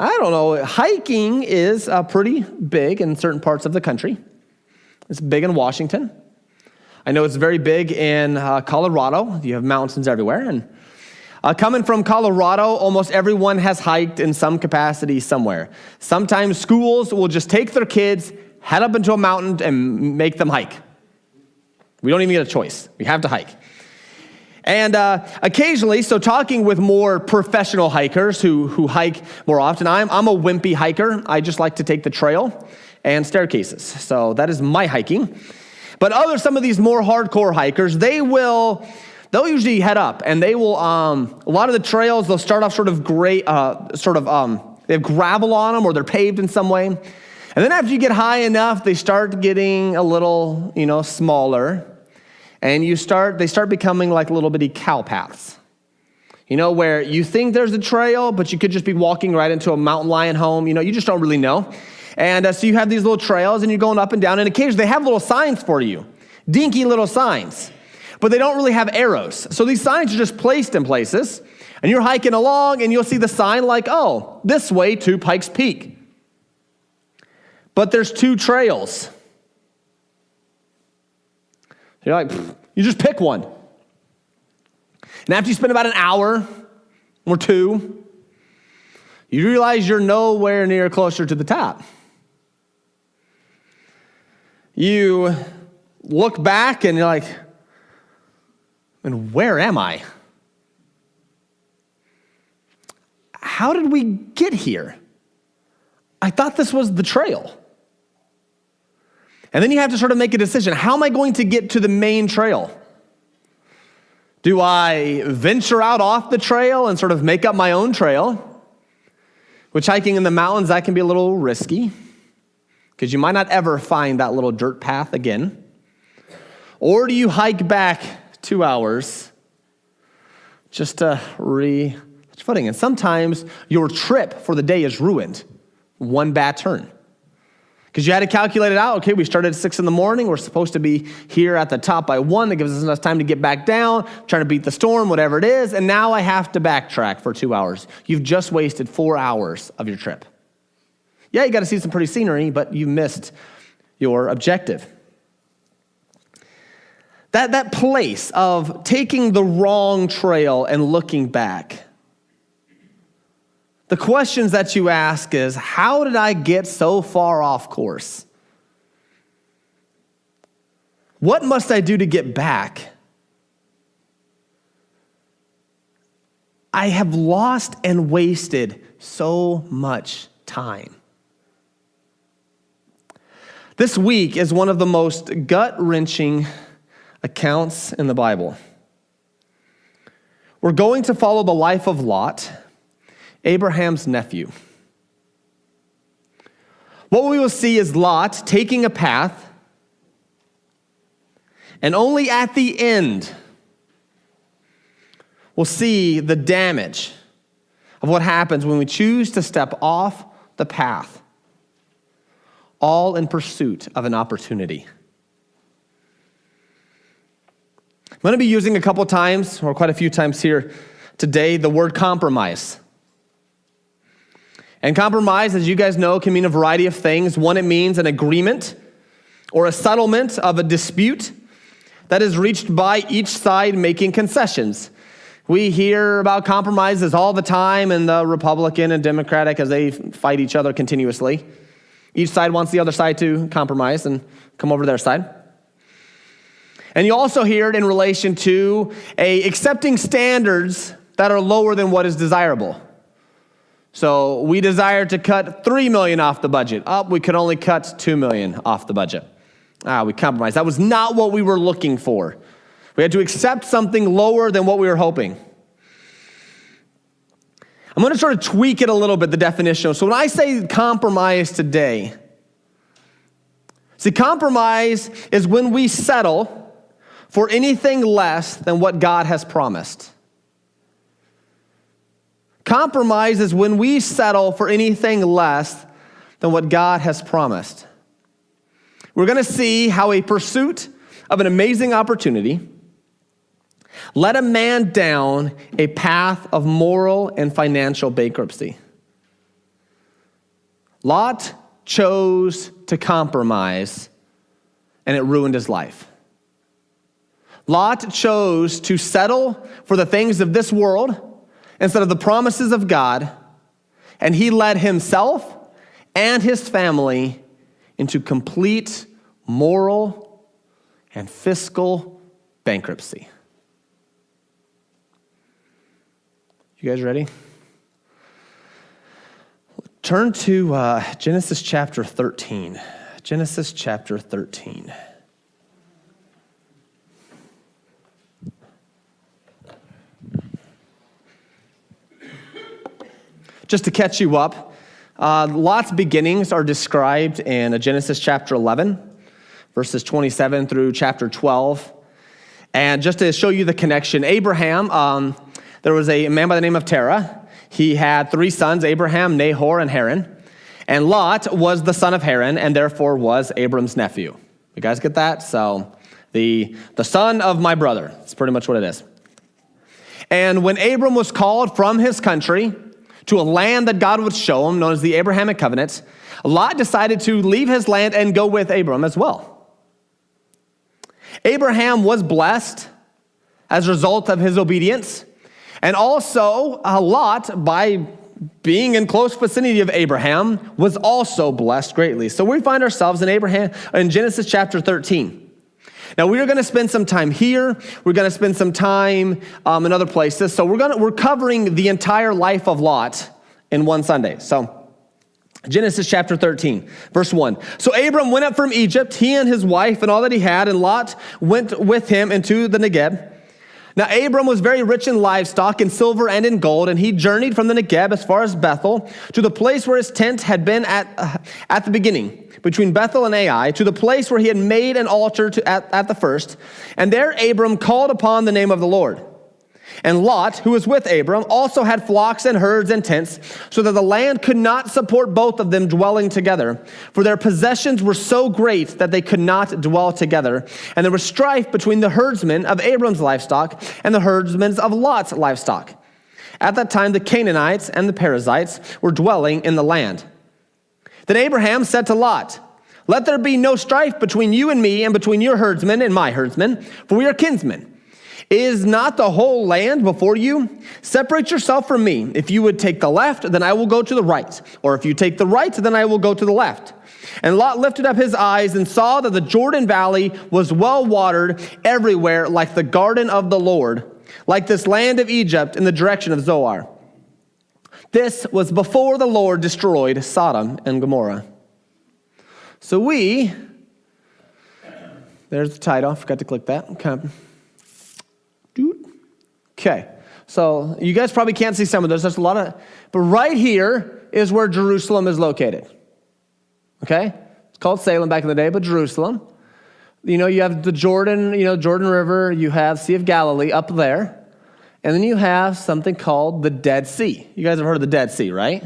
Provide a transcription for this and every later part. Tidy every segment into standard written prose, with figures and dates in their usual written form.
I don't know, hiking is pretty big in certain parts of the country. It's big in Washington. I know it's very big in Colorado. You have mountains everywhere. And coming from Colorado, almost everyone has hiked in some capacity somewhere. Sometimes schools will just take their kids, head up into a mountain, and make them hike. We don't even get a choice. We have to hike. And occasionally, so talking with more professional hikers who hike more often, I'm a wimpy hiker. I just like to take the trail and staircases. So that is my hiking. But some of these more hardcore hikers, they'll usually head up, and they will, a lot of the trails, they'll start off sort of they have gravel on them, or they're paved in some way. And then after you get high enough, they start getting a little, smaller. And they start becoming like little bitty cow paths. Where you think there's a trail, but you could just be walking right into a mountain lion home. You just don't really know. And so you have these little trails, and you're going up and down. And occasionally they have little signs for you. Dinky little signs. But they don't really have arrows. So these signs are just placed in places. And you're hiking along, and you'll see the sign like, oh, this way to Pikes Peak. But there's 2 trails. You're like, you just pick one. And after you spend about an hour or 2, you realize you're nowhere near closer to the top. You look back and you're like, and where am I? How did we get here? I thought this was the trail. And then you have to sort of make a decision. How am I going to get to the main trail? Do I venture out off the trail and sort of make up my own trail? Which hiking in the mountains, that can be a little risky, because you might not ever find that little dirt path again. Or do you hike back 2 hours just to re-touch footing? And sometimes your trip for the day is ruined. One bad turn. Because you had to calculate it out. Okay, we started at 6 in the morning. We're supposed to be here at the top by 1. That gives us enough time to get back down, trying to beat the storm, whatever it is. And now I have to backtrack for 2 hours. You've just wasted 4 hours of your trip. Yeah, you got to see some pretty scenery, but you missed your objective. That place of taking the wrong trail and looking back. The questions that you ask is, how did I get so far off course? What must I do to get back? I have lost and wasted so much time. This week is one of the most gut-wrenching accounts in the Bible. We're going to follow the life of Lot, Abraham's nephew. What we will see is Lot taking a path, and only at the end we'll see the damage of what happens when we choose to step off the path, all in pursuit of an opportunity. I'm going to be using a couple times, or quite a few times here today, the word compromise. And compromise, as you guys know, can mean a variety of things. One, it means an agreement or a settlement of a dispute that is reached by each side making concessions. We hear about compromises all the time in the Republican and Democratic as they fight each other continuously. Each side wants the other side to compromise and come over to their side. And you also hear it in relation to accepting standards that are lower than what is desirable. So we desire to cut $3 million off the budget. We could only cut $2 million off the budget. We compromised. That was not what we were looking for. We had to accept something lower than what we were hoping. I'm going to sort of tweak it a little bit, the definition. So when I say compromise today, see, compromise is when we settle for anything less than what God has promised. Compromise is when we settle for anything less than what God has promised. We're going to see how a pursuit of an amazing opportunity led a man down a path of moral and financial bankruptcy. Lot chose to compromise, and it ruined his life. Lot chose to settle for the things of this world instead of the promises of God, and he led himself and his family into complete moral and fiscal bankruptcy. You guys ready? Turn to Genesis chapter 13. Genesis chapter 13. Just to catch you up, Lot's beginnings are described in Genesis chapter 11, verses 27 through chapter 12. And just to show you the connection, Abraham, there was a man by the name of Terah. He had 3 sons, Abraham, Nahor, and Haran. And Lot was the son of Haran, and therefore was Abram's nephew. You guys get that? So the son of my brother. That's pretty much what it is. And when Abram was called from his country to a land that God would show him, known as the Abrahamic covenant, Lot decided to leave his land and go with Abram as well. Abraham was blessed as a result of his obedience, and also Lot, by being in close vicinity of Abraham, was also blessed greatly. So we find ourselves in Genesis chapter 13. Now, we are going to spend some time here. We're going to spend some time in other places. So we're covering the entire life of Lot in one Sunday. So Genesis chapter 13, verse 1. So Abram went up from Egypt, he and his wife and all that he had, and Lot went with him into the Negeb. Now Abram was very rich in livestock, in silver and in gold, and he journeyed from the Negeb as far as Bethel, to the place where his tent had been at the beginning, between Bethel and Ai, to the place where he had made an altar at the first. And there Abram called upon the name of the Lord. And Lot, who was with Abram, also had flocks and herds and tents, so that the land could not support both of them dwelling together. For their possessions were so great that they could not dwell together. And there was strife between the herdsmen of Abram's livestock and the herdsmen of Lot's livestock. At that time, the Canaanites and the Perizzites were dwelling in the land. Then Abraham said to Lot, "Let there be no strife between you and me, and between your herdsmen and my herdsmen, for we are kinsmen. Is not the whole land before you? Separate yourself from me. If you would take the left, then I will go to the right. Or if you take the right, then I will go to the left." And Lot lifted up his eyes and saw that the Jordan Valley was well watered everywhere, like the garden of the Lord, like this land of Egypt in the direction of Zoar. This was before the Lord destroyed Sodom and Gomorrah. So there's the title. I forgot to click that. Okay, so you guys probably can't see some of those. There's a lot but right here is where Jerusalem is located. Okay? It's called Salem back in the day, but Jerusalem. You have the Jordan, Jordan River. You have Sea of Galilee up there. And then you have something called the Dead Sea. You guys have heard of the Dead Sea, right?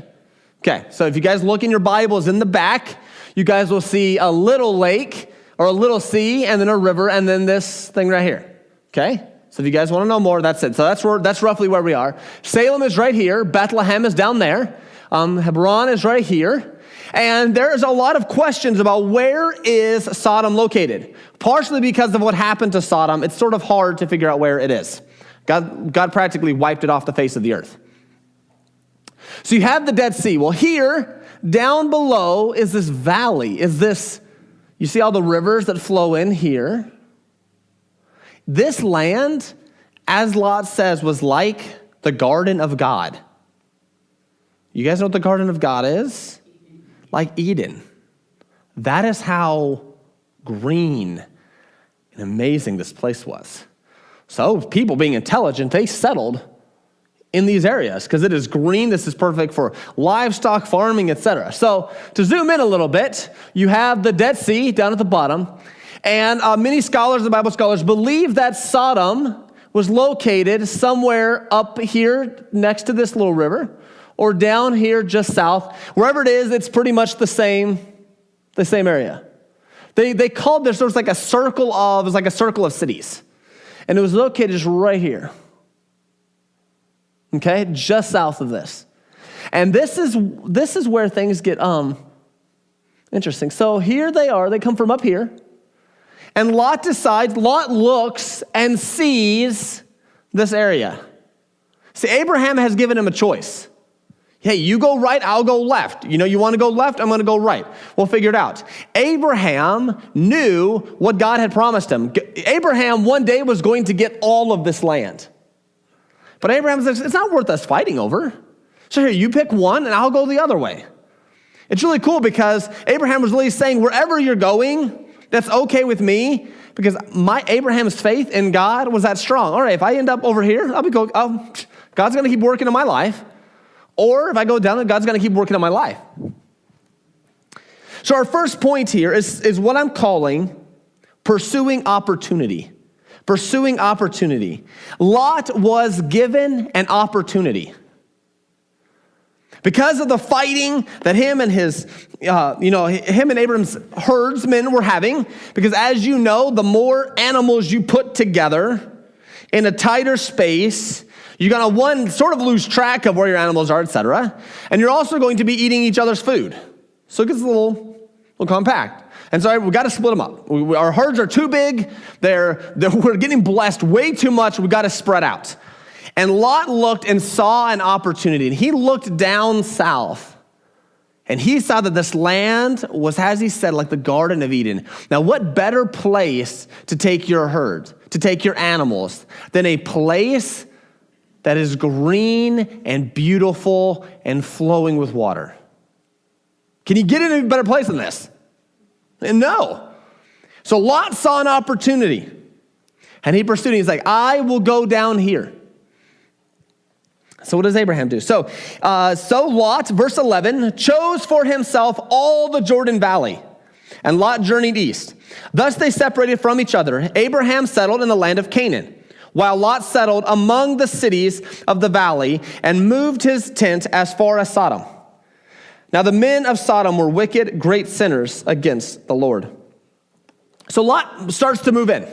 Okay, so if you guys look in your Bibles in the back, you guys will see a little lake or a little sea and then a river and then this thing right here. Okay? So if you guys want to know more, that's it. So that's roughly where we are. Salem is right here. Bethlehem is down there. Hebron is right here. And there's a lot of questions about where is Sodom located. Partially because of what happened to Sodom, it's sort of hard to figure out where it is. God practically wiped it off the face of the earth. So you have the Dead Sea. Well, here, down below, is this valley. You see all the rivers that flow in here? This land, as Lot says, was like the garden of God. You guys know what the garden of God is? Like Eden. That is how green and amazing this place was. So people being intelligent, they settled in these areas because it is green. This is perfect for livestock farming, etc. So to zoom in a little bit, you have the Dead Sea down at the bottom. And many scholars, the Bible scholars, believe that Sodom was located somewhere up here next to this little river or down here just south. Wherever it is, it's pretty much the same area. They called this, there was like a circle of cities. And it was located just right here. Okay, just south of this. And this is where things get Interesting. So here they are. They come from up here. And Lot looks and sees this area. See, Abraham has given him a choice. Hey, you go right, I'll go left. You want to go left, I'm going to go right. We'll figure it out. Abraham knew what God had promised him. Abraham one day was going to get all of this land. But Abraham says, it's not worth us fighting over. So here, you pick one and I'll go the other way. It's really cool because Abraham was really saying, wherever you're going, that's okay with me, because Abraham's faith in God was that strong. All right, if I end up over here, God's going to keep working in my life. Or if I go down, God's going to keep working in my life. So our first point here is what I'm calling pursuing opportunity. Pursuing opportunity. Lot was given an opportunity. Because of the fighting that him and Abram's herdsmen were having, because as you know, the more animals you put together in a tighter space, you're going to, sort of lose track of where your animals are, etc. And you're also going to be eating each other's food. So it gets a little compact. And so we've got to split them up. Our herds are too big. We're getting blessed way too much. We've got to spread out. And Lot looked and saw an opportunity. And he looked down south. And he saw that this land was, as he said, like the Garden of Eden. Now, what better place to take your herd, to take your animals, than a place that is green and beautiful and flowing with water? Can you get in a better place than this? No. So Lot saw an opportunity. And he pursued it. He's like, I will go down here. So what does Abraham do? So Lot, verse 11, chose for himself all the Jordan Valley, and Lot journeyed east. Thus they separated from each other. Abraham settled in the land of Canaan, while Lot settled among the cities of the valley and moved his tent as far as Sodom. Now the men of Sodom were wicked, great sinners against the Lord. So Lot starts to move in.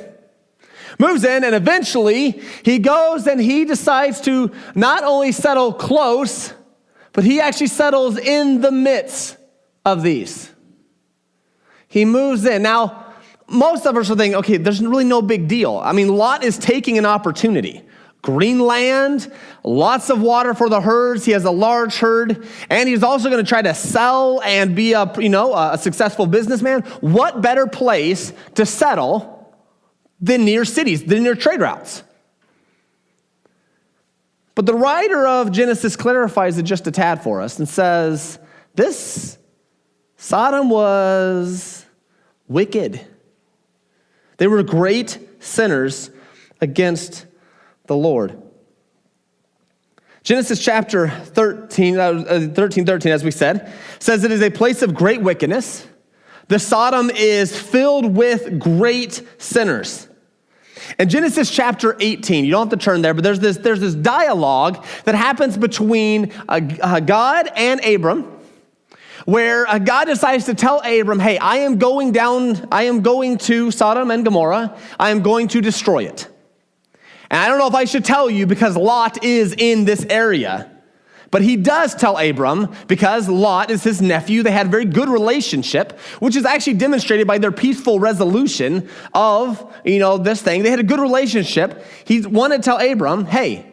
Moves in, and eventually he goes and he decides to not only settle close, but he actually settles in the midst of these. He moves in. Now, most of us are thinking, okay, there's really no big deal. I mean, Lot is taking an opportunity. Green land, lots of water for the herds. He has a large herd, and he's also going to try to sell and be a successful businessman. What better place to settle than near cities, than near trade routes? But the writer of Genesis clarifies it just a tad for us and says, this Sodom was wicked. They were great sinners against the Lord. Genesis chapter 13, as we said, says it is a place of great wickedness. The Sodom is filled with great sinners. In Genesis chapter 18, you don't have to turn there, but there's this dialogue that happens between God and Abram, where God decides to tell Abram, hey, I am going to Sodom and Gomorrah. I am going to destroy it. And I don't know if I should tell you because Lot is in this area. But he does tell Abram because Lot is his nephew. They had a very good relationship, which is actually demonstrated by their peaceful resolution of, this thing. They had a good relationship. He wanted to tell Abram, hey,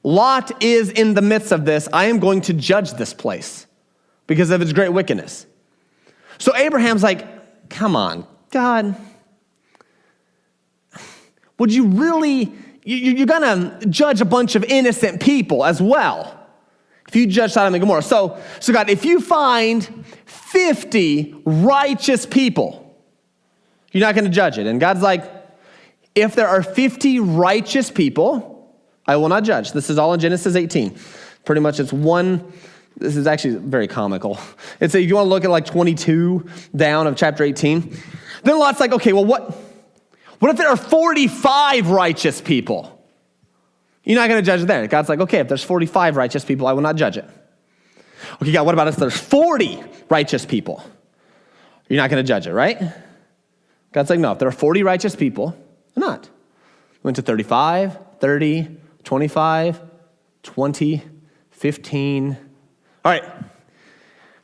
Lot is in the midst of this. I am going to judge this place because of its great wickedness. So Abraham's like, come on, God, would you really, you're going to judge a bunch of innocent people as well if you judge Sodom and Gomorrah. So God, if you find 50 righteous people, you're not going to judge it. And God's like, if there are 50 righteous people, I will not judge. This is all in Genesis 18. Pretty much it's one. This is actually very comical. It's if you want to look at like 22 down of chapter 18. Then Lot's like, okay, well, what if there are 45 righteous people? You're not going to judge it there. God's like, okay, if there's 45 righteous people, I will not judge it. Okay, God, what about if there's 40 righteous people? You're not going to judge it, right? God's like, no, if there are 40 righteous people, I'm not. Went to 35, 30, 25, 20, 15. All right.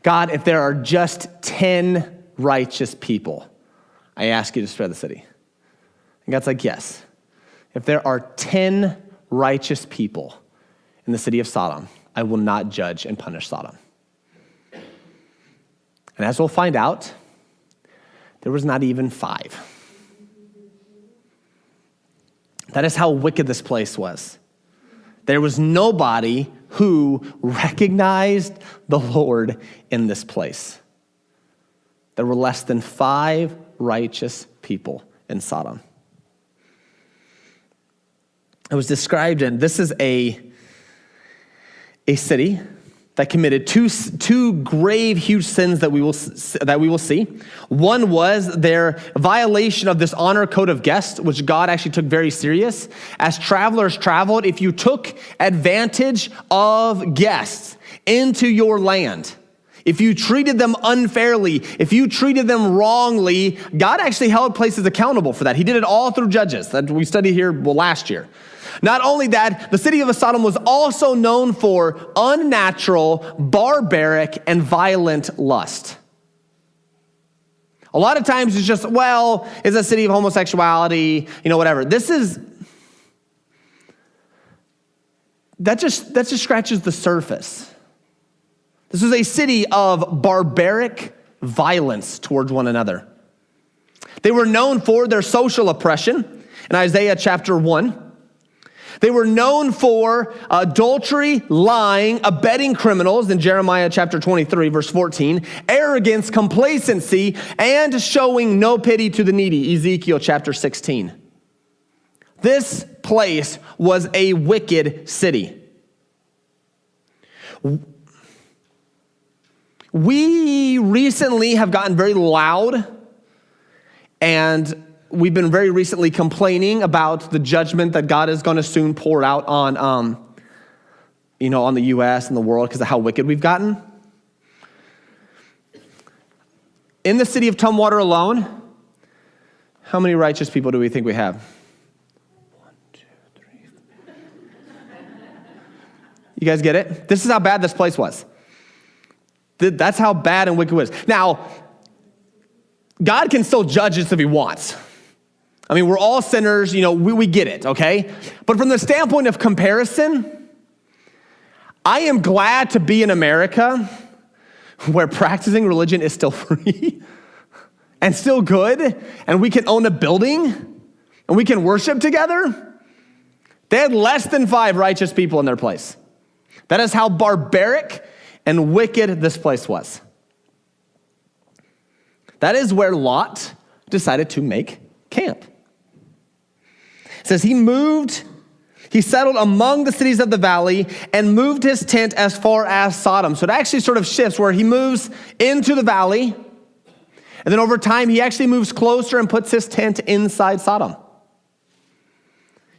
God, if there are just 10 righteous people, I ask you to spare the city. And God's like, yes. If there are 10 righteous people in the city of Sodom, I will not judge and punish Sodom. And as we'll find out, there was not even 5. That is how wicked this place was. There was nobody who recognized the Lord in this place. There were less than 5 righteous people in Sodom. It was described, and this is a city that committed two grave, huge sins that we will see. One was their violation of this honor code of guests, which God actually took very serious. As travelers traveled, if you took advantage of guests into your land, if you treated them unfairly, if you treated them wrongly, God actually held places accountable for that. He did it all through Judges that we studied here last year. Not only that, the city of Sodom was also known for unnatural, barbaric, and violent lust. A lot of times it's just, well, it's a city of homosexuality, whatever. That just scratches the surface. This was a city of barbaric violence towards one another. They were known for their social oppression in Isaiah chapter 1. They were known for adultery, lying, abetting criminals in Jeremiah chapter 23, verse 14, arrogance, complacency, and showing no pity to the needy, Ezekiel chapter 16. This place was a wicked city. We recently have gotten very loud, and we've been very recently complaining about the judgment that God is going to soon pour out on, on the U.S. and the world because of how wicked we've gotten. In the city of Tumwater alone, how many righteous people do we think we have? 1, 2, 3. You guys get it? This is how bad this place was. That's how bad and wicked it was. Now, God can still judge us if he wants. I mean, we're all sinners, we get it, okay? But from the standpoint of comparison, I am glad to be in America where practicing religion is still free and still good, and we can own a building and we can worship together. They had less than 5 righteous people in their place. That is how barbaric and wicked this place was. That is where Lot decided to make camp. It says he settled among the cities of the valley and moved his tent as far as Sodom. So it actually sort of shifts where he moves into the valley, and then over time he actually moves closer and puts his tent inside Sodom.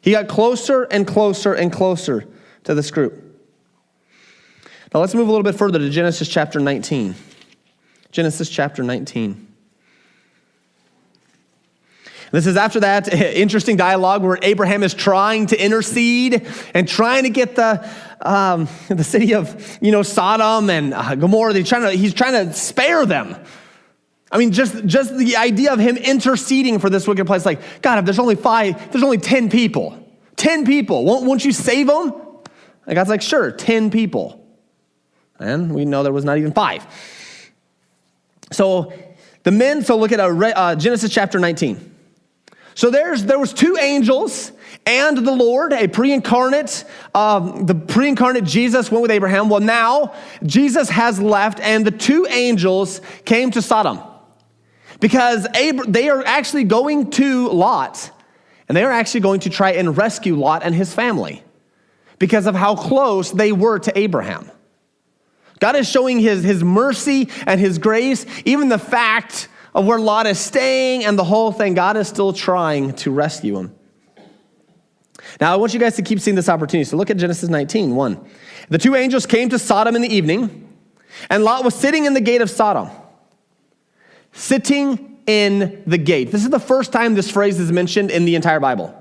He got closer and closer and closer to this group. Now let's move a little bit further to Genesis chapter 19. Genesis chapter 19. This is after that interesting dialogue where Abraham is trying to intercede and trying to get the city of Sodom and Gomorrah. He's trying to spare them. I mean, just the idea of him interceding for this wicked place, like, God, if there's only 10 people. 10 people, won't you save them? And God's like, sure, 10 people. And we know there was not even 5. So look at Genesis chapter 19. So there was 2 angels and the Lord, the pre-incarnate Jesus went with Abraham. Well, now Jesus has left, and the 2 angels came to Sodom because they are actually going to Lot, and they are actually going to try and rescue Lot and his family because of how close they were to Abraham. God is showing his mercy and his grace, even the fact of where Lot is staying and the whole thing. God is still trying to rescue him. Now, I want you guys to keep seeing this opportunity. So look at Genesis 19:1. The 2 angels came to Sodom in the evening, and Lot was sitting in the gate of Sodom. Sitting in the gate. This is the first time this phrase is mentioned in the entire Bible.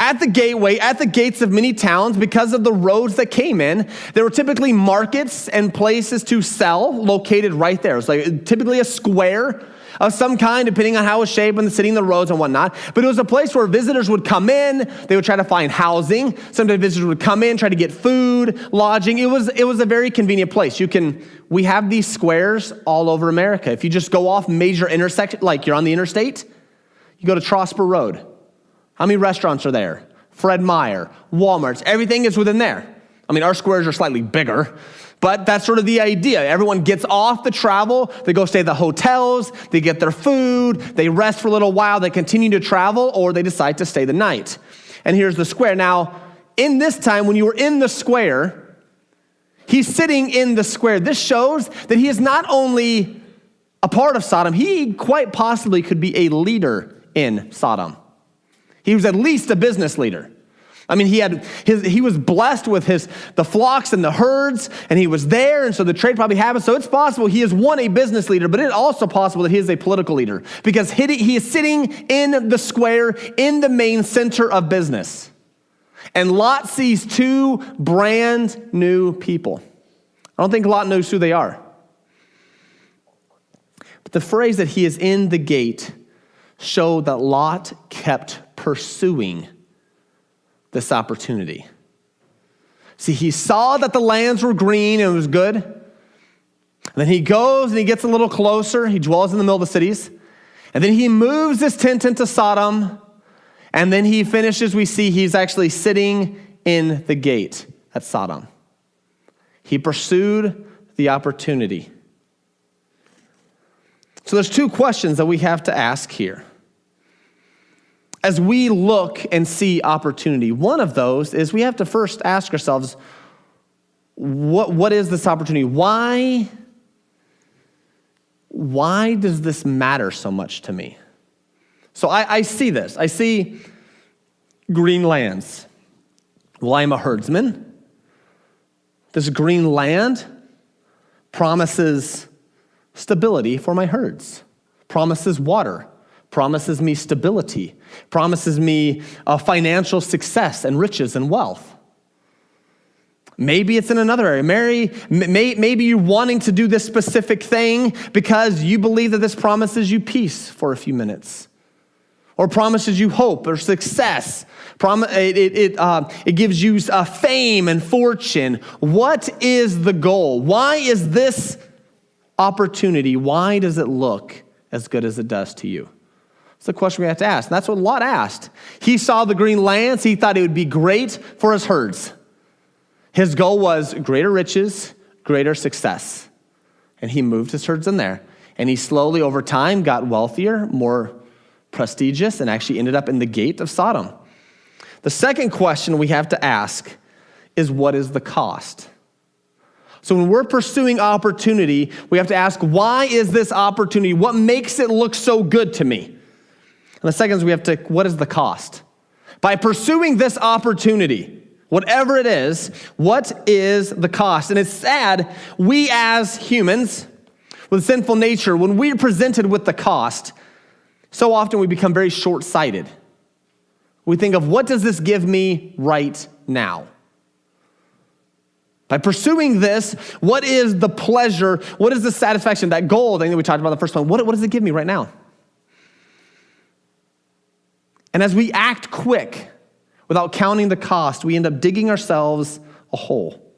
at the gateway, at the gates of many towns, because of the roads that came in, there were typically markets and places to sell located right there. It's like typically a square of some kind, depending on how it was shaped and the city and the roads and whatnot. But it was a place where visitors would come in. They would try to find housing. Sometimes visitors would come in, try to get food, lodging. It was a very convenient place. We have these squares all over America. If you just go off major intersections, like you're on the interstate, you go to Trosper Road. How many restaurants are there? Fred Meyer, Walmart's, everything is within there. I mean, our squares are slightly bigger, but that's sort of the idea. Everyone gets off the travel, they go stay at the hotels, they get their food, they rest for a little while, they continue to travel, or they decide to stay the night. And here's the square. Now, in this time, when you were in the square, he's sitting in the square. This shows that he is not only a part of Sodom, he quite possibly could be a leader in Sodom. He was at least a business leader. I mean, he was blessed with the flocks and the herds, and he was there, and so the trade probably happened. So it's possible he is a business leader, but it's also possible that he is a political leader because he is sitting in the square in the main center of business. And Lot sees two brand new people. I don't think Lot knows who they are. But the phrase that he is in the gate showed that Lot kept pursuing this opportunity. See, he saw that the lands were green and it was good. And then he goes and he gets a little closer. He dwells in the middle of the cities. And then he moves his tent into Sodom. And then he finishes, we see he's actually sitting in the gate at Sodom. He pursued the opportunity. So there's two questions that we have to ask here as we look and see opportunity. One of those is we have to first ask ourselves, what is this opportunity? Why does this matter so much to me? So I see this. I see green lands. Well, I'm a herdsman. This green land promises stability for my herds, promises water, promises me stability, promises me financial success and riches and wealth. Maybe it's in another area. Maybe you're wanting to do this specific thing because you believe that this promises you peace for a few minutes, or promises you hope or success. It gives you fame and fortune. What is the goal? Why is this opportunity, why does it look as good as it does to you? It's the question we have to ask. And that's what Lot asked. He saw the green lands. He thought it would be great for his herds. His goal was greater riches, greater success. And he moved his herds in there. And he slowly, over time, got wealthier, more prestigious, and actually ended up in the gate of Sodom. The second question we have to ask is, what is the cost? So when we're pursuing opportunity, we have to ask, why is this opportunity? What makes it look so good to me? And the second is what is the cost? By pursuing this opportunity, whatever it is, what is the cost? And it's sad, we as humans with sinful nature, when we're presented with the cost, so often we become very short-sighted. We think of, what does this give me right now? By pursuing this, what is the pleasure? What is the satisfaction? That goal thing that we talked about in the first one, what does it give me right now? And as we act quick, without counting the cost, we end up digging ourselves a hole.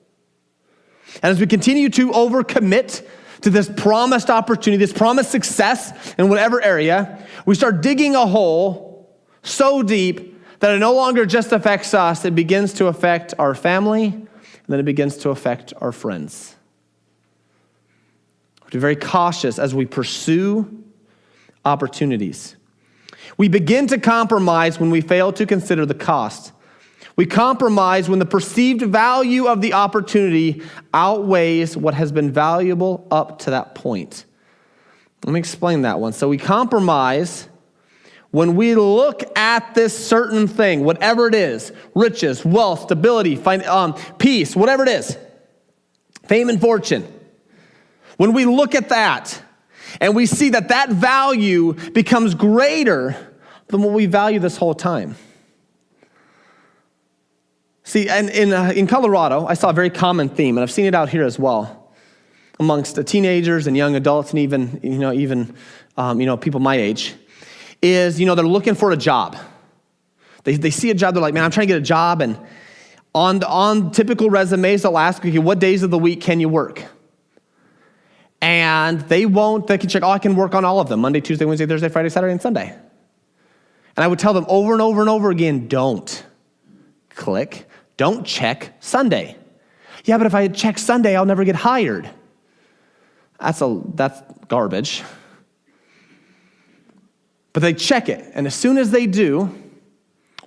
And as we continue to overcommit to this promised opportunity, this promised success in whatever area, we start digging a hole so deep that it no longer just affects us, it begins to affect our family, and then it begins to affect our friends. We have to be very cautious as we pursue opportunities. We begin to compromise when we fail to consider the cost. We compromise when the perceived value of the opportunity outweighs what has been valuable up to that point. Let me explain that one. So we compromise when we look at this certain thing, whatever it is, riches, wealth, stability, peace, whatever it is, fame and fortune. When we look at that and we see that that value becomes greater than what we value this whole time. See, and in Colorado, I saw a very common theme, and I've seen it out here as well, amongst the teenagers and young adults, and even people my age, is they're looking for a job. They see a job, they're like, man, I'm trying to get a job, and on typical resumes, they'll ask, okay, what days of the week can you work? And they can check, I can work on all of them, Monday, Tuesday, Wednesday, Thursday, Friday, Saturday, and Sunday. And I would tell them over and over and over again, don't click, don't check Sunday. Yeah, but if I check Sunday, I'll never get hired. That's garbage. But they check it, and as soon as they do,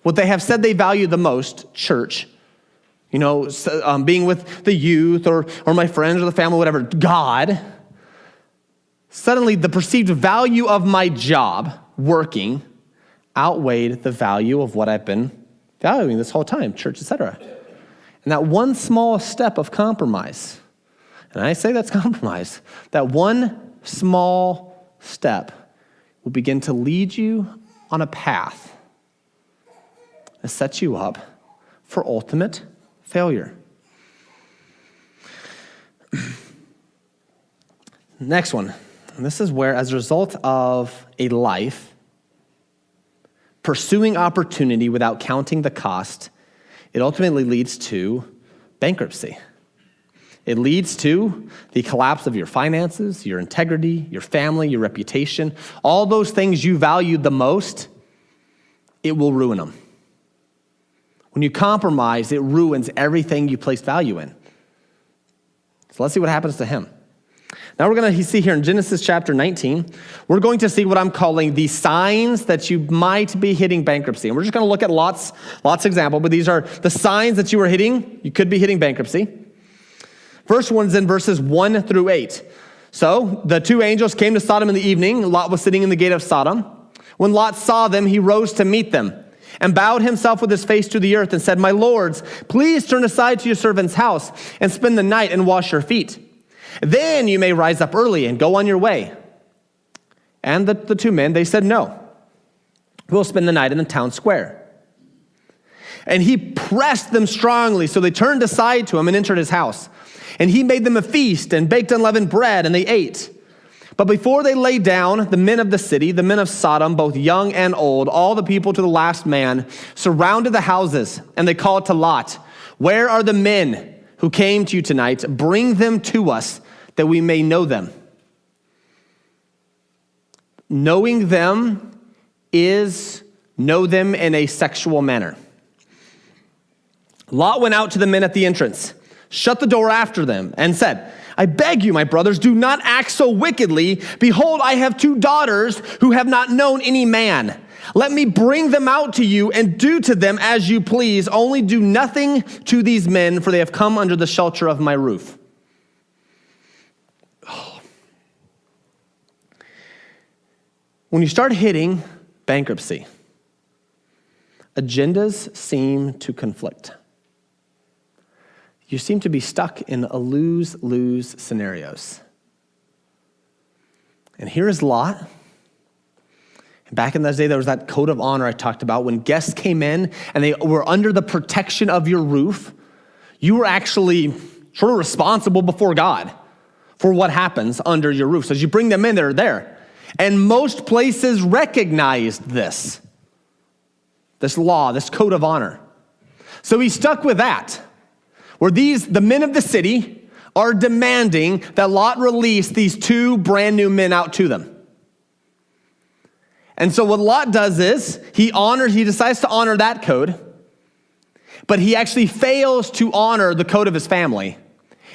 what they have said they value the most, church, being with the youth or my friends or the family, whatever, God, suddenly the perceived value of my job, working, outweighed the value of what I've been valuing this whole time, church, etc. And that one small step of compromise, and I say that's compromise, that one small step will begin to lead you on a path that sets you up for ultimate failure. Next one. And this is where, as a result of a life pursuing opportunity without counting the cost, it ultimately leads to bankruptcy. It leads to the collapse of your finances, your integrity, your family, your reputation. All those things you valued the most, it will ruin them. When you compromise, it ruins everything you place value in. So let's see what happens to him. Now we're going to see here in Genesis chapter 19, we're going to see what I'm calling the signs that you might be hitting bankruptcy. And we're just going to look at lots of examples, but these are the signs that you could be hitting bankruptcy. First one's in verses 1 through 8. So the two angels came to Sodom in the evening. Lot was sitting in the gate of Sodom. When Lot saw them, he rose to meet them and bowed himself with his face to the earth and said, "My lords, please turn aside to your servant's house and spend the night and wash your feet. Then you may rise up early and go on your way." And the two men, they said, "No, we'll spend the night in the town square." And he pressed them strongly, so they turned aside to him and entered his house. And he made them a feast and baked unleavened bread, and they ate. But before they lay down, the men of the city, the men of Sodom, both young and old, all the people to the last man, surrounded the houses, and they called to Lot, "Where are the men who came to you tonight? Bring them to us, that we may know them." Knowing them is know them in a sexual manner. Lot went out to the men at the entrance, shut the door after them, and said, "I beg you, my brothers, do not act so wickedly. Behold, I have 2 daughters who have not known any man. Let me bring them out to you and do to them as you please. Only do nothing to these men, for they have come under the shelter of my roof." When you start hitting bankruptcy, agendas seem to conflict. You seem to be stuck in a lose-lose scenarios. And here is Lot. Back in those days, there was that code of honor I talked about. When guests came in and they were under the protection of your roof, you were actually sort of responsible before God for what happens under your roof. So as you bring them in, they're there. And most places recognized this law, this code of honor. So he stuck with that, where the men of the city are demanding that Lot release these 2 brand new men out to them. And so what Lot does is he decides to honor that code, but he actually fails to honor the code of his family.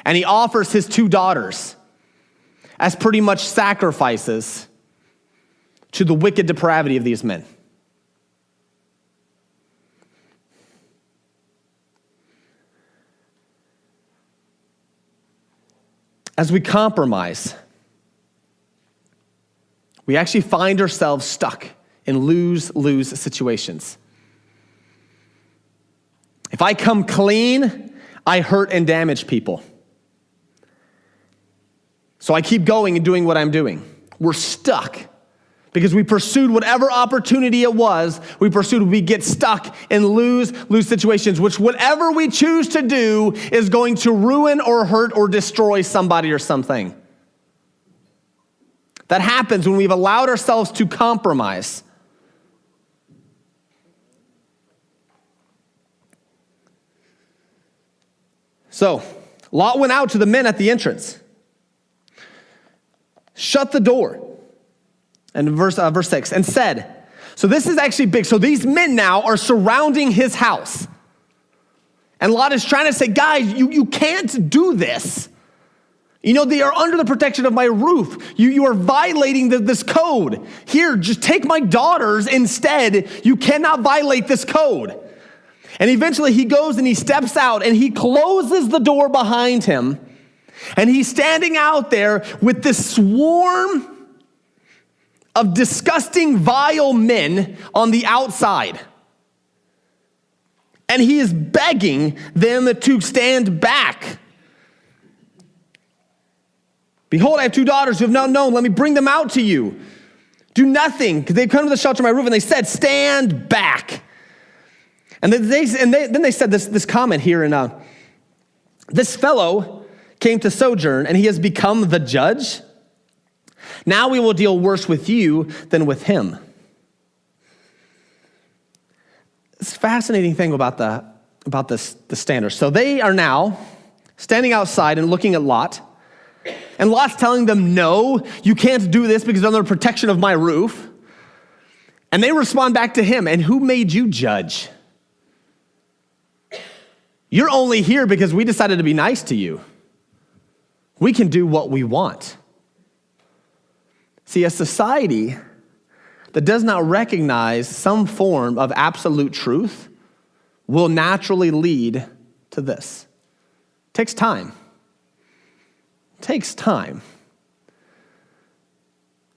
And he offers his 2 daughters as pretty much sacrifices to the wicked depravity of these men. As we compromise, we actually find ourselves stuck in lose-lose situations. If I come clean, I hurt and damage people. So I keep going and doing what I'm doing. We're stuck because we pursued whatever opportunity it was. We get stuck in lose situations, which whatever we choose to do is going to ruin or hurt or destroy somebody or something. That happens when we've allowed ourselves to compromise. So, Lot went out to the men at the entrance, shut the door, and verse 6, and said, so this is actually big. So these men now are surrounding his house. And Lot is trying to say, guys, you can't do this. You know, they are under the protection of my roof. You are violating this code. Here, just take my daughters instead. You cannot violate this code. And eventually he goes and he steps out and he closes the door behind him. And he's standing out there with this swarm of disgusting, vile men on the outside. And he is begging them to stand back. Behold, I have 2 daughters who have not known. Let me bring them out to you. Do nothing, because they've come to the shelter of my roof, and they said, stand back. And then they said this comment here in this fellow came to sojourn, and he has become the judge. Now we will deal worse with you than with him. It's a fascinating thing about the standard. So they are now standing outside and looking at Lot. And Lot's telling them, no, you can't do this because they're under the protection of my roof. And they respond back to him, and who made you judge? You're only here because we decided to be nice to you. We can do what we want. See, a society that does not recognize some form of absolute truth will naturally lead to this. It takes time. It takes time.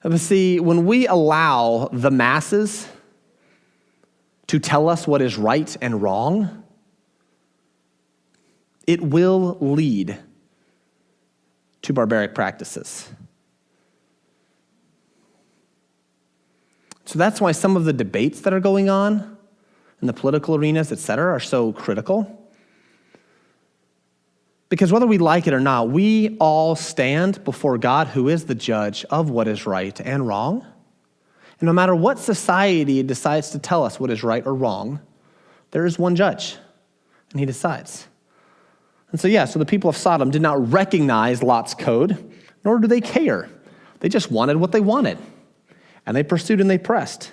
But see, when we allow the masses to tell us what is right and wrong, it will lead to barbaric practices. So that's why some of the debates that are going on in the political arenas, etc., are so critical. Because whether we like it or not, we all stand before God, who is the judge of what is right and wrong. And no matter what society decides to tell us what is right or wrong, there is one judge, and he decides. And so the people of Sodom did not recognize Lot's code, nor do they care. They just wanted what they wanted. And they pursued and they pressed.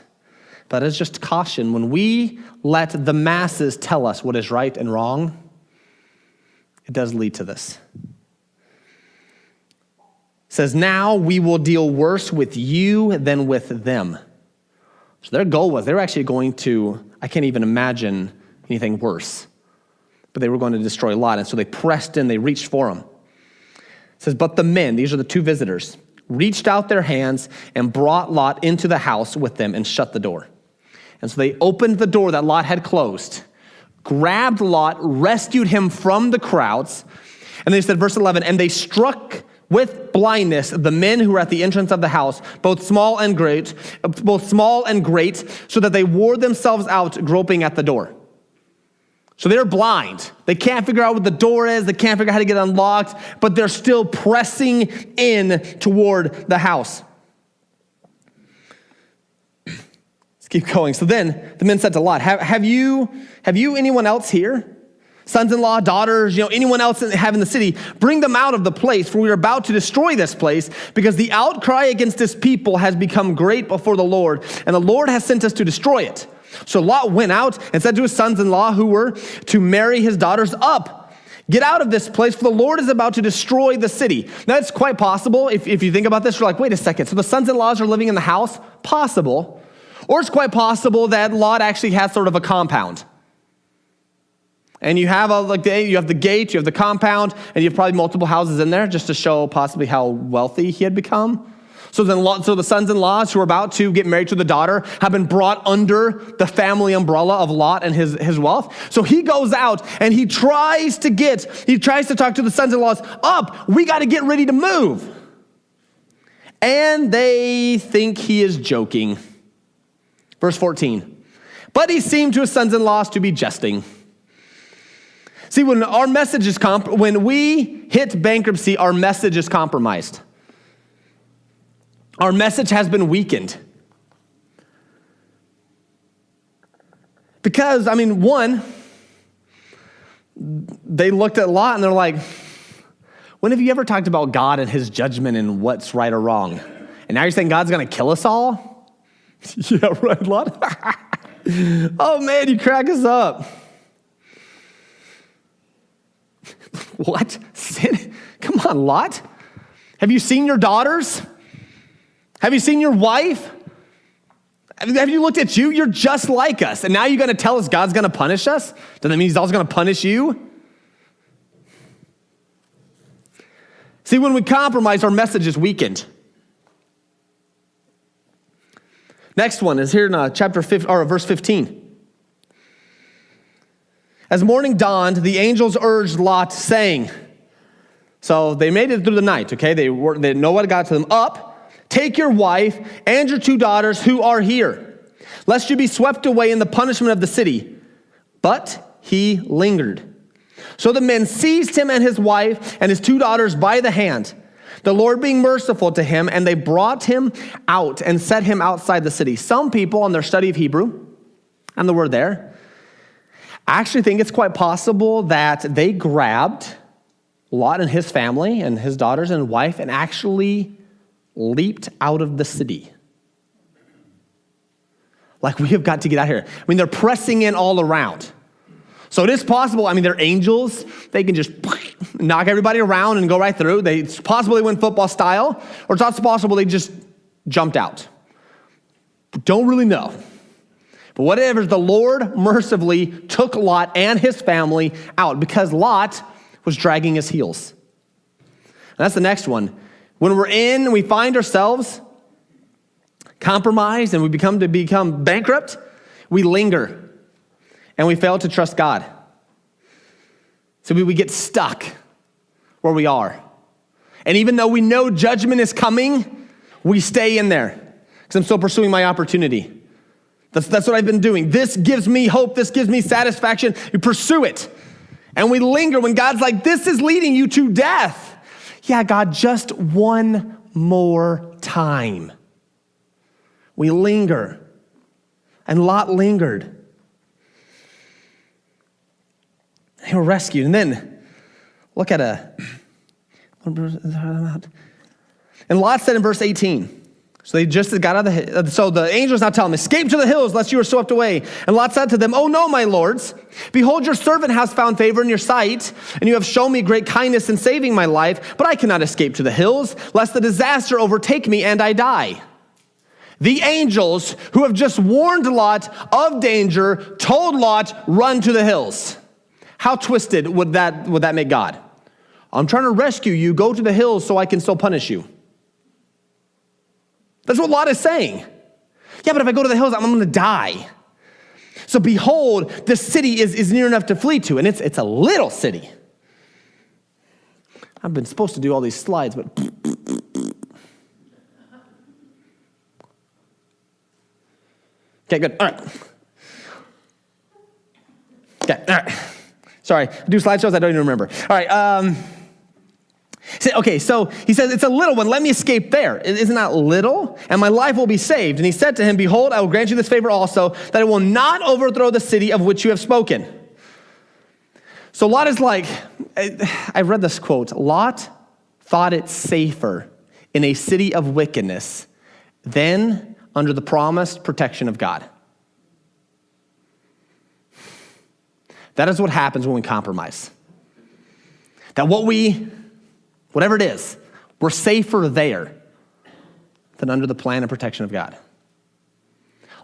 But as just caution, when we let the masses tell us what is right and wrong, it does lead to this. It says, now we will deal worse with you than with them. So their goal was, they were actually going to, I can't even imagine anything worse. But they were going to destroy Lot. And so they pressed in, they reached for him. It says, but the men, these are the 2 visitors, reached out their hands and brought Lot into the house with them and shut the door. And so they opened the door that Lot had closed, grabbed Lot, rescued him from the crowds. And they said, verse 11, and they struck with blindness the men who were at the entrance of the house, both small and great, so that they wore themselves out groping at the door. So they're blind. They can't figure out what the door is. They can't figure out how to get unlocked, but they're still pressing in toward the house. Let's keep going. So then the men said to Lot, have you anyone else here? Sons-in-law, daughters, anyone else having the city, bring them out of the place, for we are about to destroy this place, because the outcry against this people has become great before the Lord, and the Lord has sent us to destroy it. So Lot went out and said to his sons-in-law who were to marry his daughters, up, get out of this place, for the Lord is about to destroy the city. Now it's quite possible, if you think about this, you're like, wait a second, so the sons-in-laws are living in the house? Possible. Or it's quite possible that Lot actually has sort of a compound. And you have the gate, you have the compound, and you have probably multiple houses in there just to show possibly how wealthy he had become. So the sons-in-laws who are about to get married to the daughter have been brought under the family umbrella of Lot and his wealth. So he goes out and he tries to talk to the sons-in-laws, up, we got to get ready to move. and they think he is joking. Verse 14, but he seemed to his sons-in-law to be jesting. See, when our message is when we hit bankruptcy, our message is compromised. Our message has been weakened. Because, one, they looked at Lot and they're like, when have you ever talked about God and his judgment and what's right or wrong? And now you're saying God's going to kill us all? Yeah, right, Lot. Oh, man, you crack us up. What? Sin? Come on, Lot. Have you seen your daughters? Have you seen your wife? Have you looked at you? You're just like us. And now you're going to tell us God's going to punish us? Does that mean he's also going to punish you? See, when we compromise, our message is weakened. Next one is here in verse 15. As morning dawned, the angels urged Lot, saying, so they made it through the night, okay? They know what got to them. Up, take your wife and your 2 daughters who are here, lest you be swept away in the punishment of the city. But he lingered. So the men seized him and his wife and his 2 daughters by the hand, the Lord being merciful to him, and they brought him out and set him outside the city. Some people in their study of Hebrew, and the word there, I actually think it's quite possible that they grabbed Lot and his family and his daughters and wife and actually leaped out of the city. Like, we have got to get out here. They're pressing in all around. So it is possible, they're angels. They can just knock everybody around and go right through. It's possible they went football style, or it's also possible they just jumped out. Don't really know. But whatever, the Lord mercifully took Lot and his family out because Lot was dragging his heels. And that's the next one. When we find ourselves compromised and we become bankrupt, we linger and we fail to trust God. So we get stuck where we are. And even though we know judgment is coming, we stay in there because I'm still pursuing my opportunity. That's what I've been doing. This gives me hope. This gives me satisfaction. We pursue it. And we linger when God's like, this is leading you to death. Yeah, God, just one more time. We linger. And Lot lingered. They were rescued. And then, look at and Lot said in verse 18, so they just got out of the so the angels now tell him, escape to the hills, lest you are swept away. And Lot said to them, oh no, my lords, behold, your servant has found favor in your sight, and you have shown me great kindness in saving my life, but I cannot escape to the hills, lest the disaster overtake me and I die. The angels who have just warned Lot of danger told Lot, run to the hills. How twisted would that make God? I'm trying to rescue you, go to the hills so I can still punish you. That's what Lot is saying. Yeah, but if I go to the hills, I'm going to die. So behold, the city is near enough to flee to, and it's a little city. I've been supposed to do all these slides, but... Okay, good. All right. Okay, all right. Sorry, I do slideshows I don't even remember. All right. So he says, it's a little one. Let me escape there. Isn't that little? And my life will be saved. And he said to him, behold, I will grant you this favor also, that I will not overthrow the city of which you have spoken. So Lot is like, I read this quote, Lot thought it safer in a city of wickedness than under the promised protection of God. That is what happens when we compromise. That whatever it is, we're safer there than under the plan and protection of God.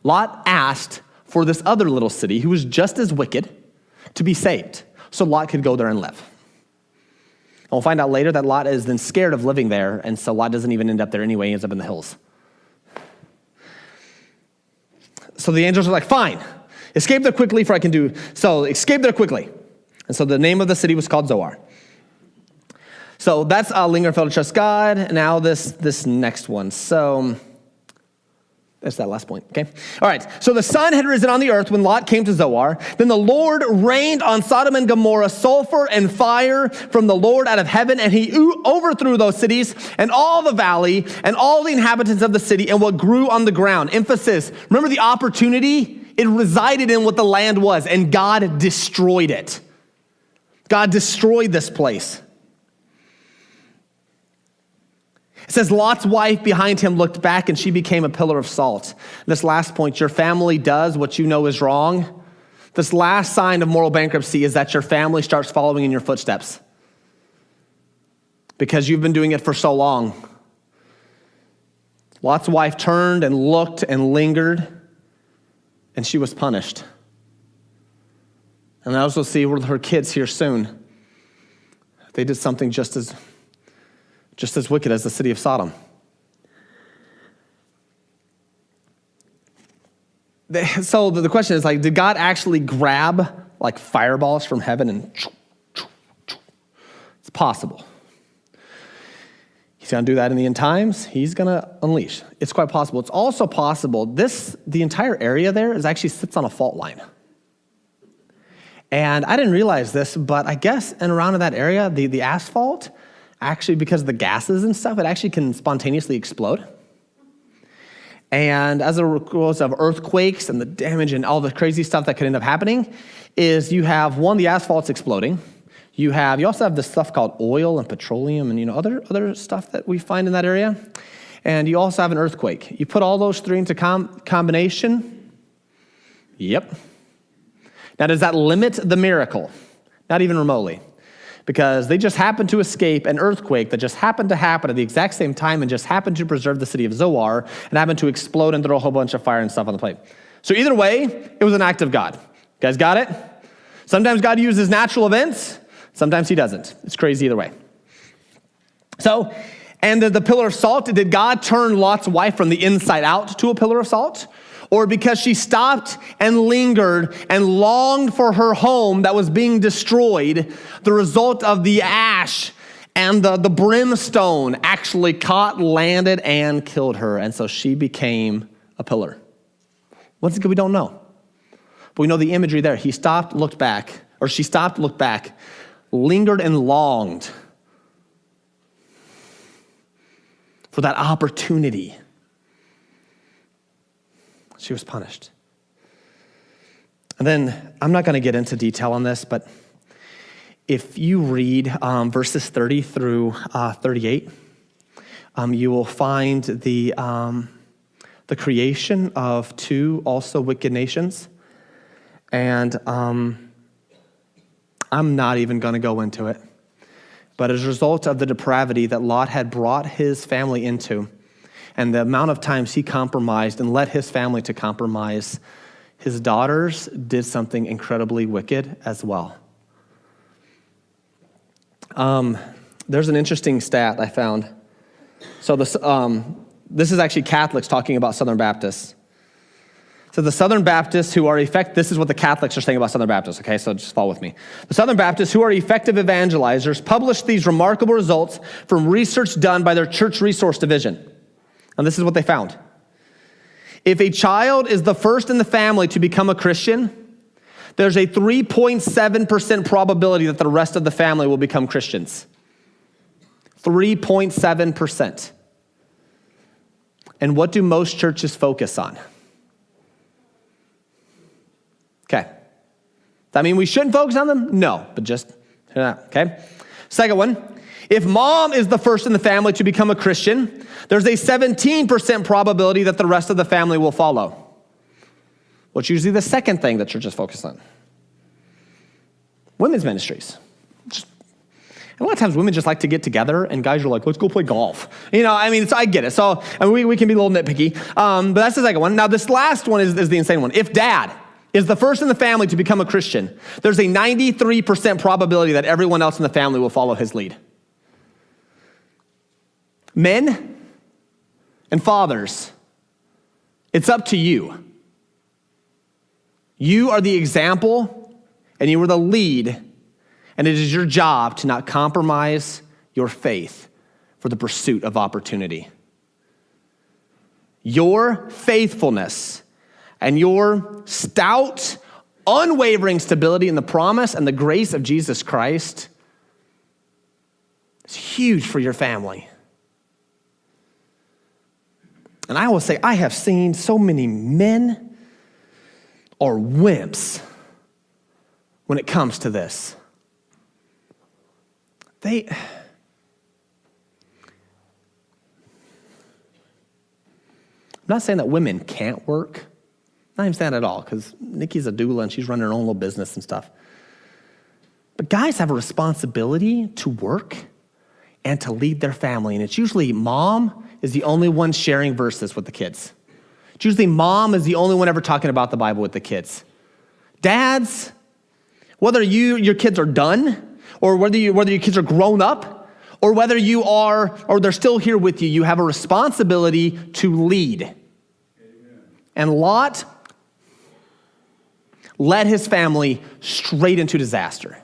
Lot asked for this other little city, who was just as wicked, to be saved, so Lot could go there and live. And we'll find out later that Lot is then scared of living there, and so Lot doesn't even end up there anyway, he ends up in the hills. So the angels are like, fine, escape there quickly, for I can do, so escape there quickly. And so the name of the city was called Zoar. So that's linger and fail to trust God. Now this next one. So that's that last point, okay? All right, so the sun had risen on the earth when Lot came to Zoar. Then the Lord rained on Sodom and Gomorrah sulfur and fire from the Lord out of heaven, and he overthrew those cities and all the valley and all the inhabitants of the city and what grew on the ground. Emphasis, remember the opportunity? It resided in what the land was, and God destroyed it. God destroyed this place. It says Lot's wife behind him looked back and she became a pillar of salt. This last point, your family does what you know is wrong. This last sign of moral bankruptcy is that your family starts following in your footsteps because you've been doing it for so long. Lot's wife turned and looked and lingered, and she was punished. And I also see with her kids here soon, they did something just as wicked as the city of Sodom. So the question is, did God actually grab fireballs from heaven and it's possible. He's going to do that in the end times. He's going to unleash. It's quite possible. It's also possible the entire area there actually sits on a fault line. And I didn't realize this, but I guess in around in that area, the asphalt, actually, because of the gases and stuff, it actually can spontaneously explode. And as a result of earthquakes and the damage and all the crazy stuff that could end up happening, is you have, one, the asphalt's exploding. You also have this stuff called oil and petroleum and other stuff that we find in that area. And you also have an earthquake. You put all those three into combination. Yep. Now, does that limit the miracle? Not even remotely. Because they just happened to escape an earthquake that just happened to happen at the exact same time and just happened to preserve the city of Zoar and happened to explode and throw a whole bunch of fire and stuff on the plate. So either way, it was an act of God. You guys got it? Sometimes God uses natural events. Sometimes he doesn't. It's crazy either way. So, and the pillar of salt, did God turn Lot's wife from the inside out to a pillar of salt? Or because she stopped and lingered and longed for her home that was being destroyed, the result of the ash and the brimstone actually caught, landed, and killed her. And so she became a pillar. Once again, we don't know. But we know the imagery there. She stopped, looked back, lingered and longed for that opportunity. She was punished. And then, I'm not going to get into detail on this, but if you read verses 30 through 38, you will find the creation of two also wicked nations. And I'm not even going to go into it. But as a result of the depravity that Lot had brought his family into, and the amount of times he compromised and led his family to compromise, his daughters did something incredibly wicked as well. There's an interesting stat I found. So this is actually Catholics talking about Southern Baptists. So the Southern Baptists who are this is what the Catholics are saying about Southern Baptists, okay? So just follow with me. The Southern Baptists who are effective evangelizers published these remarkable results from research done by their church resource division. And this is what they found. If a child is the first in the family to become a Christian, there's a 3.7% probability that the rest of the family will become Christians. 3.7%. And what do most churches focus on? Okay. Does that mean we shouldn't focus on them? No, but just, okay. Second one. If mom is the first in the family to become a Christian, there's a 17% probability that the rest of the family will follow. What's usually the second thing that churches focus on? Women's ministries. And a lot of times women just like to get together and guys are like, let's go play golf. I get it. So we can be a little nitpicky. But that's the second one. Now this last one is the insane one. If dad is the first in the family to become a Christian, there's a 93% probability that everyone else in the family will follow his lead. Men and fathers, it's up to you. You are the example and you are the lead, and it is your job to not compromise your faith for the pursuit of opportunity. Your faithfulness and your stout, unwavering stability in the promise and the grace of Jesus Christ is huge for your family. And I will say, I have seen so many men are wimps when it comes to this. I'm not saying that women can't work. I'm not even saying that at all, because Nikki's a doula and she's running her own little business and stuff. But guys have a responsibility to work and to lead their family. And it's usually mom is the only one sharing verses with the kids. It's usually mom is the only one ever talking about the Bible with the kids. Dads, whether your kids are done, or whether your kids are grown up, or whether you are, or they're still here with you, you have a responsibility to lead. Amen. And Lot led his family straight into disaster.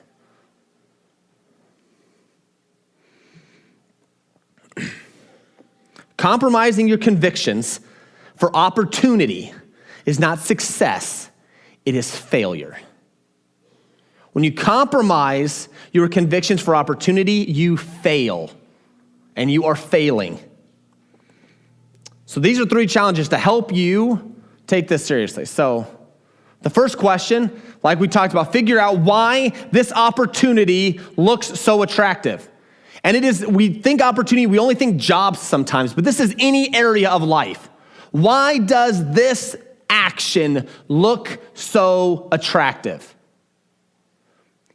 Compromising your convictions for opportunity is not success, it is failure. When you compromise your convictions for opportunity, you fail, and you are failing. So these are 3 challenges to help you take this seriously. So the first question, like we talked about, figure out why this opportunity looks so attractive. And it is, we think opportunity, we only think jobs sometimes, but this is any area of life. Why does this action look so attractive?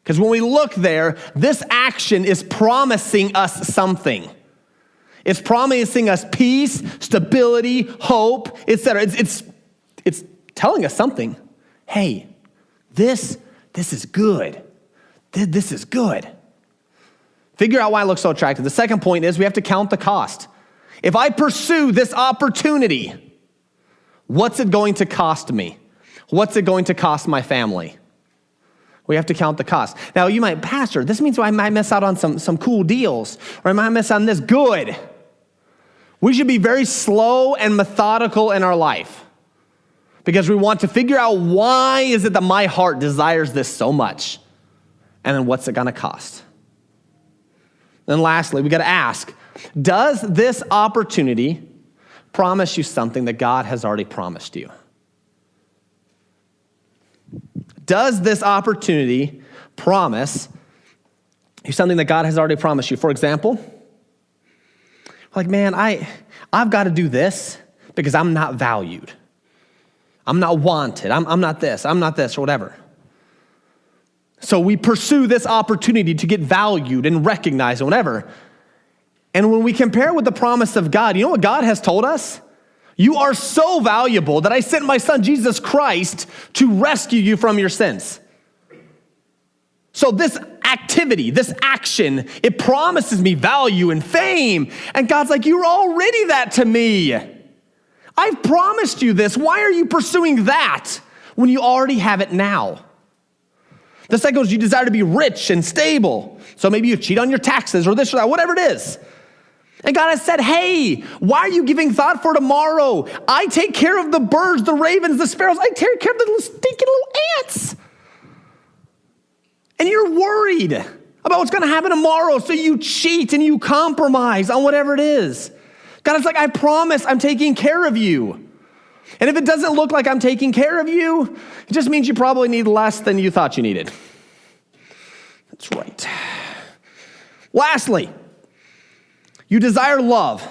Because when we look there, this action is promising us something. It's promising us peace, stability, hope, etc. It's telling us something. Hey, this is good. This is good. Figure out why it looks so attractive. The second point is we have to count the cost. If I pursue this opportunity, what's it going to cost me? What's it going to cost my family? We have to count the cost. Now, you might, Pastor, this means I might miss out on some cool deals, or I might miss out on this. Good. We should be very slow and methodical in our life because we want to figure out why is it that my heart desires this so much, and then what's it going to cost? Then lastly, we got to ask, does this opportunity promise you something that God has already promised you? Does this opportunity promise you something that God has already promised you? For example, like, man, I've got to do this because I'm not valued. I'm not wanted. I'm not this, or whatever. So we pursue this opportunity to get valued and recognized and whatever. And when we compare it with the promise of God, you know what God has told us? You are so valuable that I sent my son, Jesus Christ, to rescue you from your sins. So this activity, this action, it promises me value and fame. And God's like, you're already that to me. I've promised you this. Why are you pursuing that when you already have it now? The second is you desire to be rich and stable. So maybe you cheat on your taxes or this or that, whatever it is. And God has said, hey, why are you giving thought for tomorrow? I take care of the birds, the ravens, the sparrows. I take care of the little stinking little ants. And you're worried about what's going to happen tomorrow. So you cheat and you compromise on whatever it is. God is like, I promise I'm taking care of you. And if it doesn't look like I'm taking care of you, it just means you probably need less than you thought you needed. That's right. Lastly, you desire love.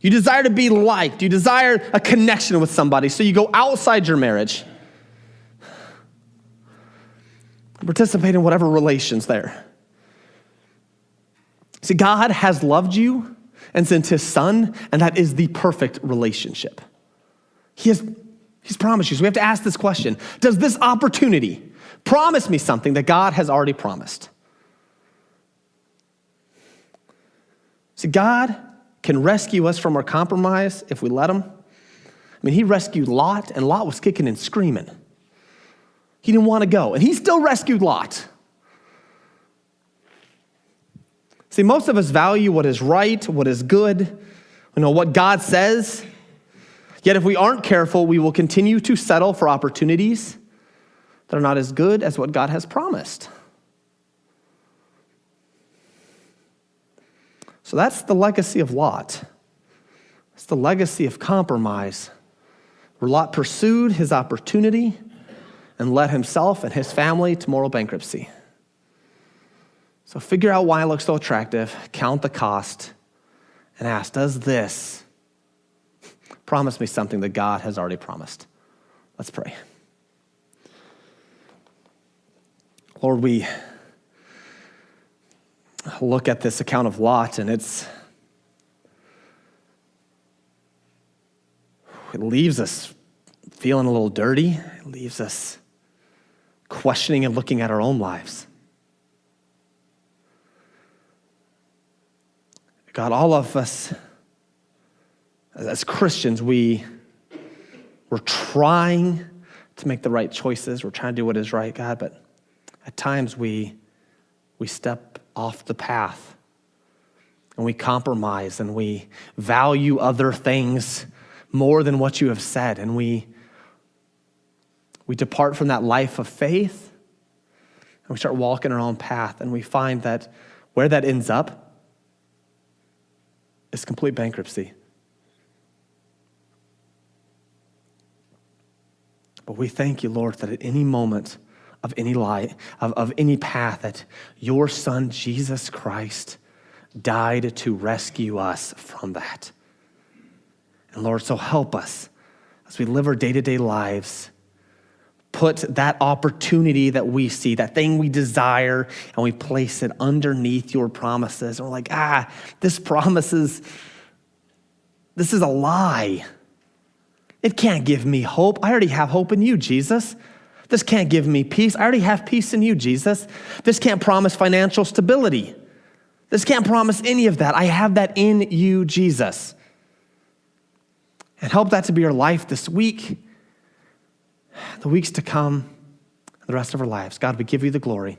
You desire to be liked. You desire a connection with somebody. So you go outside your marriage, participate in whatever relation's there. See, God has loved you and sent his son, and that is the perfect relationship. He's promised you. So we have to ask this question. Does this opportunity promise me something that God has already promised? See, God can rescue us from our compromise if we let him. I mean, he rescued Lot, and Lot was kicking and screaming. He didn't want to go, and he still rescued Lot. See, most of us value what is right, what is good, what God says. Yet if we aren't careful, we will continue to settle for opportunities that are not as good as what God has promised. So that's the legacy of Lot. It's the legacy of compromise, where Lot pursued his opportunity and led himself and his family to moral bankruptcy. So figure out why it looks so attractive, count the cost, and ask, does this promise me something that God has already promised? Let's pray. Lord, we look at this account of Lot, and it leaves us feeling a little dirty. It leaves us questioning and looking at our own lives. God, all of us, as Christians, we're trying to make the right choices. We're trying to do what is right, God, but at times we step off the path and we compromise and we value other things more than what you have said, and we depart from that life of faith and we start walking our own path, and we find that where that ends up is complete bankruptcy. But we thank you, Lord, that at any moment of any life, of any path, that your Son, Jesus Christ, died to rescue us from that. And Lord, so help us as we live our day-to-day lives, put that opportunity that we see, that thing we desire, and we place it underneath your promises. And we're like, this is a lie. It can't give me hope. I already have hope in you, Jesus. This can't give me peace. I already have peace in you, Jesus. This can't promise financial stability. This can't promise any of that. I have that in you, Jesus. And help that to be our life this week, the weeks to come, the rest of our lives. God, we give you the glory.